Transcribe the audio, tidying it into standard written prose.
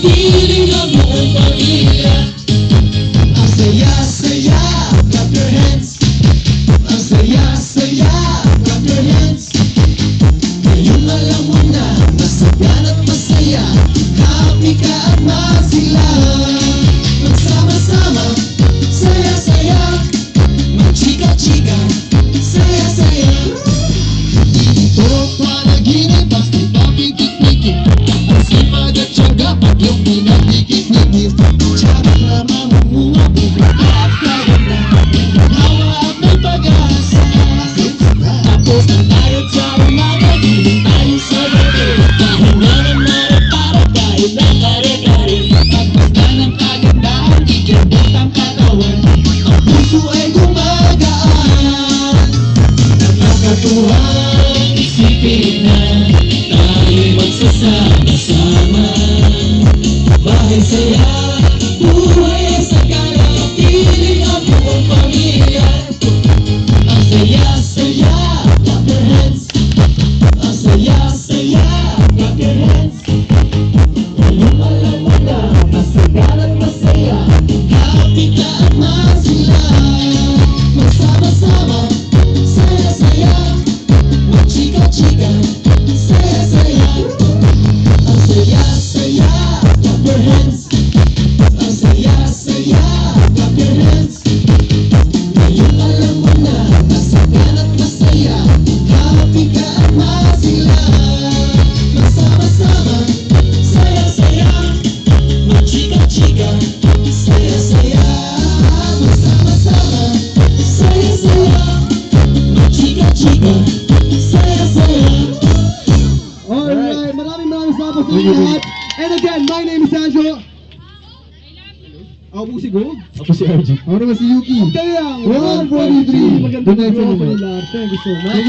piling ang buong pamilya. Ang saya-saya, clap your hands. Ang saya-saya, clap your hands. Ngayon alam mo na, masagyan at masaya. Happy ka at masilang. Magsama-sama, saya-saya. Magchika-chika, saya-saya. Dito panaginip, basta papikit-pikit. Ang sipag at tiyaga, pag yung pinagdikit-dikit. Tiyaga na mamumunga, at kaganda. Hawa at may pag-asa. Tapos na tayo sa umaga, giling tayo sa gabi. Pahinga naman at para tayo na kare-kare. Pagpagda ng kagandahan, ikabot ang katawan. Ang puso ay gumagaan. Nakakatuwang isipin na tayo'y magsasama-sama. Bahay saya, buhay ay sagana, piling ang buong pamilya. Ang saya-saya, clap your hands. Ang saya-saya, clap your hands. Ngayon alam mo na, masagana at masaya. Happy ka at masila. Magsama-sama, saya-saya. Magchika-chika, saya-saya. Ang saya-saya, clap your hands. Ang saya-saya, clap your hands. Ngayon alam mo na, masagana at masaya. Happy ka at masila. Magsama-sama, saya-saya. Magchika-chika, saya-saya. Magsama-sama, saya-saya. Magchika-chika, saya-saya. Alright, maraming salamat sa inyo lahat. And again, my name is Sancho. Ako po si Gold. Ako si RG. Ako naman si Yuki. Kaya, 143. Magandang gabi po nila. Thank you so much.